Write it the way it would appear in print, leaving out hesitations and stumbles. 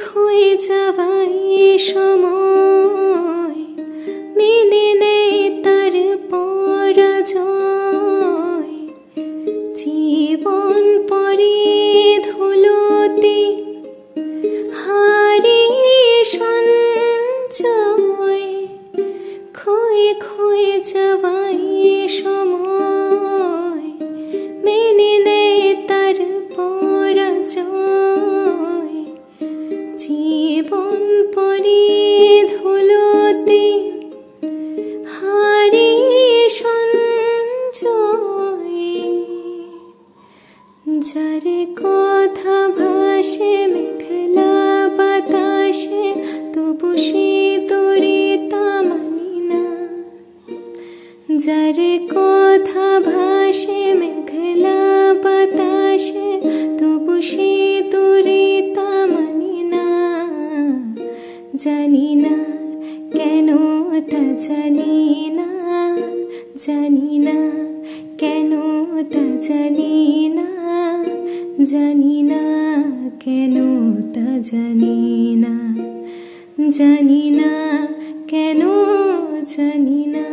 ক্ষয়ে যাওয়াই সময় মেনে নেয় তার পরাজয়। জীবন পরে ধুলোতে হারিয়ে সঞ্চয়, ক্ষয়ে ক্ষয়ে যাওয়াই সময় মেনে নেয় তার পরাজয়। জীবন পরে ধুলোতে হারিয়ে সঞ্চয়। যার কথা ভাসে মেঘলা বাতাসে তবু সে তোরে তা মানি না। যার কথা ভাসে মেঘলা বাতাসে তবু সে তোরে তা মানি না। জানি না কেন তা জানি না, জানি না কেন তা জানি না, জানি না কেন তা জানি না, জানি না কেন জানি না।